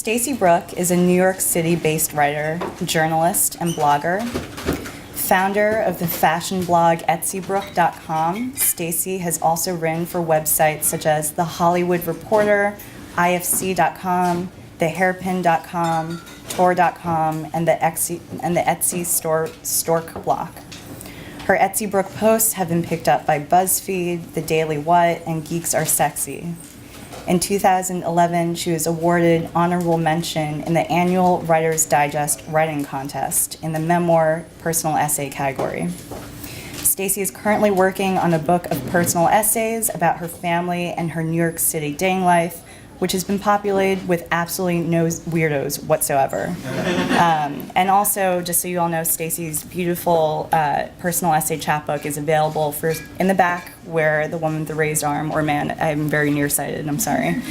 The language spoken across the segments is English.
Stacey Brook is a New York City-based writer, journalist, and blogger. Founder of the fashion blog etsybrook.com, Stacey has also written for websites such as The Hollywood Reporter, ifc.com, thehairpin.com, tour.com, and the Etsy Stork Block. Her Etsy Brook posts have been picked up by BuzzFeed, The Daily What, and Geeks Are Sexy. In 2011, she was awarded honorable mention in the annual Writer's Digest writing contest in the memoir personal essay category. Stacey is currently working on a book of personal essays about her family and her New York City dating life, which has been populated with absolutely no weirdos whatsoever. And also, just so you all know, Stacey's beautiful personal essay chapbook is available in the back where the woman with the raised arm, or man, I'm very nearsighted, I'm sorry.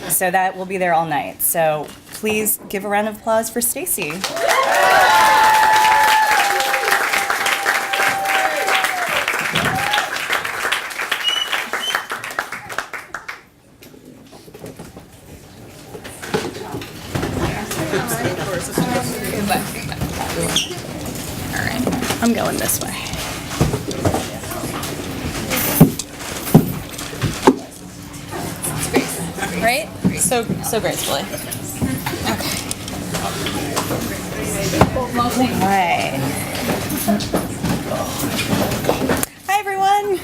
So that will be there all night. So please give a round of applause for Stacey. I'm going this way. Right? So gracefully. Okay. All right. Hi, everyone.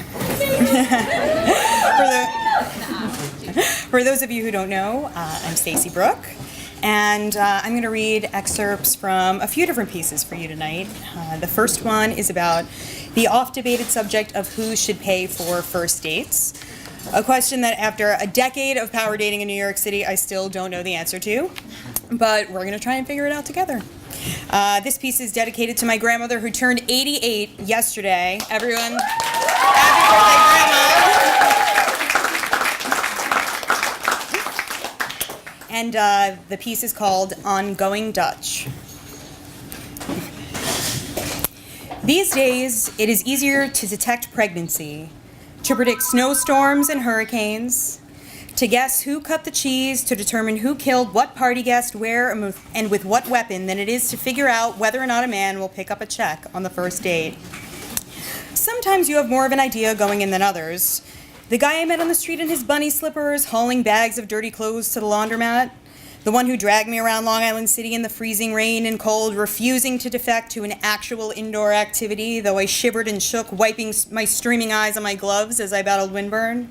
For those of you who don't know, I'm Stacey Brook. And I'm going to read excerpts from a few different pieces for you tonight. The first one is about the oft-debated subject of who should pay for first dates, a question that after a decade of power dating in New York City, I still don't know the answer to, but we're going to try and figure it out together. This piece is dedicated to my grandmother who turned 88 yesterday. Everyone, happy birthday, Grandma! And the piece is called On Going Dutch. These days, it is easier to detect pregnancy, to predict snowstorms and hurricanes, to guess who cut the cheese, to determine who killed what party guest, where, and with what weapon than it is to figure out whether or not a man will pick up a check on the first date. Sometimes you have more of an idea going in than others. The guy I met on the street in his bunny slippers, hauling bags of dirty clothes to the laundromat. The one who dragged me around Long Island City in the freezing rain and cold, refusing to defect to an actual indoor activity, though I shivered and shook, wiping my streaming eyes on my gloves as I battled windburn.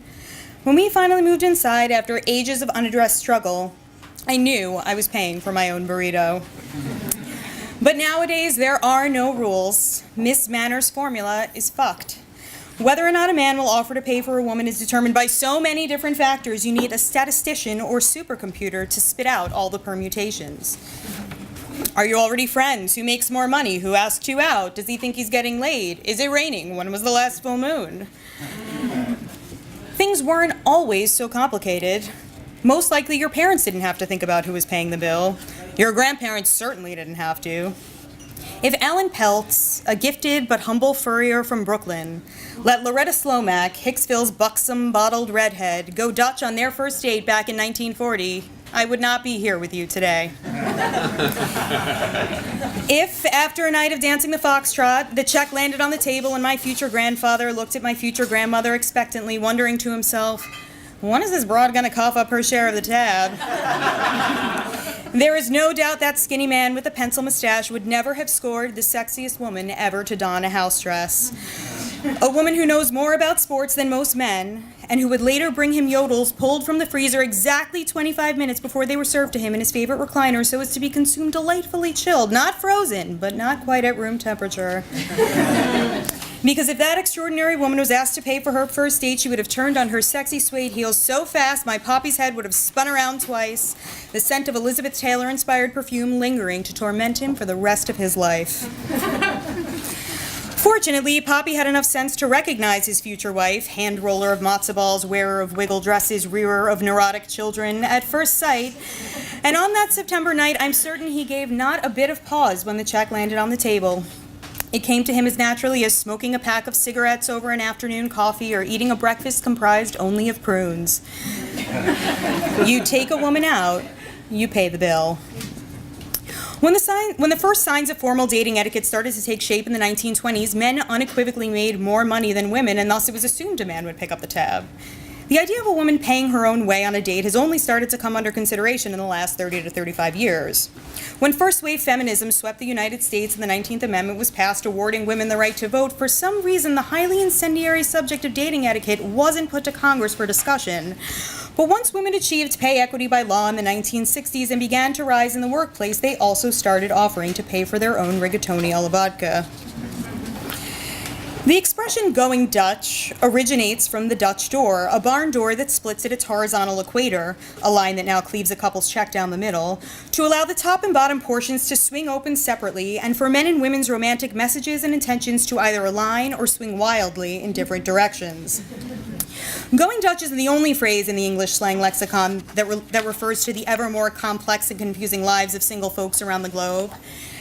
When we finally moved inside after ages of unaddressed struggle, I knew I was paying for my own burrito. But nowadays, there are no rules. Miss Manners' formula is fucked. Whether or not a man will offer to pay for a woman is determined by so many different factors, you need a statistician or supercomputer to spit out all the permutations. Are you already friends? Who makes more money? Who asked you out? Does he think he's getting laid? Is it raining? When was the last full moon? Things weren't always so complicated. Most likely your parents didn't have to think about who was paying the bill. Your grandparents certainly didn't have to. If Alan Peltz, a gifted but humble furrier from Brooklyn, let Loretta Slomak, Hicksville's buxom, bottled redhead, go Dutch on their first date back in 1940, I would not be here with you today. If, after a night of dancing the foxtrot, the check landed on the table and my future grandfather looked at my future grandmother expectantly, wondering to himself, when is this broad going to cough up her share of the tab? There is no doubt that skinny man with a pencil mustache would never have scored the sexiest woman ever to don a house dress. A woman who knows more about sports than most men, and who would later bring him yodels pulled from the freezer exactly 25 minutes before they were served to him in his favorite recliner so as to be consumed delightfully chilled, not frozen, but not quite at room temperature. Because if that extraordinary woman was asked to pay for her first date, she would have turned on her sexy suede heels so fast my poppy's head would have spun around twice, the scent of Elizabeth Taylor-inspired perfume lingering to torment him for the rest of his life. Fortunately, Poppy had enough sense to recognize his future wife, hand roller of matzo balls, wearer of wiggle dresses, rearer of neurotic children, at first sight. And on that September night, I'm certain he gave not a bit of pause when the check landed on the table. It came to him as naturally as smoking a pack of cigarettes over an afternoon coffee or eating a breakfast comprised only of prunes. You take a woman out, you pay the bill. When the first signs of formal dating etiquette started to take shape in the 1920s, men unequivocally made more money than women, and thus it was assumed a man would pick up the tab. The idea of a woman paying her own way on a date has only started to come under consideration in the last 30 to 35 years. When first-wave feminism swept the United States and the 19th Amendment was passed awarding women the right to vote, for some reason the highly incendiary subject of dating etiquette wasn't put to Congress for discussion. But once women achieved pay equity by law in the 1960s and began to rise in the workplace, they also started offering to pay for their own rigatoni alla vodka. The expression going Dutch originates from the Dutch door, a barn door that splits at its horizontal equator, a line that now cleaves a couple's check down the middle, to allow the top and bottom portions to swing open separately and for men and women's romantic messages and intentions to either align or swing wildly in different directions. Going Dutch is the only phrase in the English slang lexicon that refers to the ever more complex and confusing lives of single folks around the globe.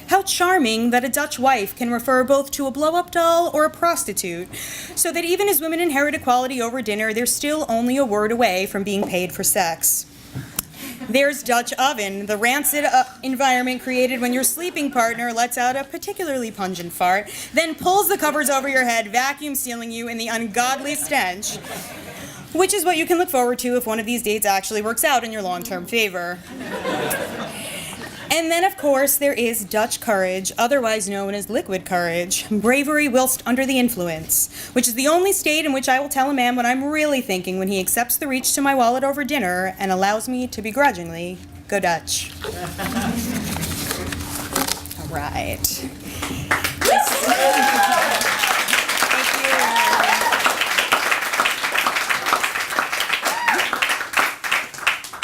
How charming that a Dutch wife can refer both to a blow-up doll or a prostitute, so that even as women inherit equality over dinner, they're still only a word away from being paid for sex. There's Dutch oven, the rancid environment created when your sleeping partner lets out a particularly pungent fart, then pulls the covers over your head, vacuum sealing you in the ungodly stench, which is what you can look forward to if one of these dates actually works out in your long-term favor. And then, of course, there is Dutch courage, otherwise known as liquid courage, bravery whilst under the influence, which is the only state in which I will tell a man what I'm really thinking when he accepts the reach to my wallet over dinner and allows me to begrudgingly go Dutch. All right.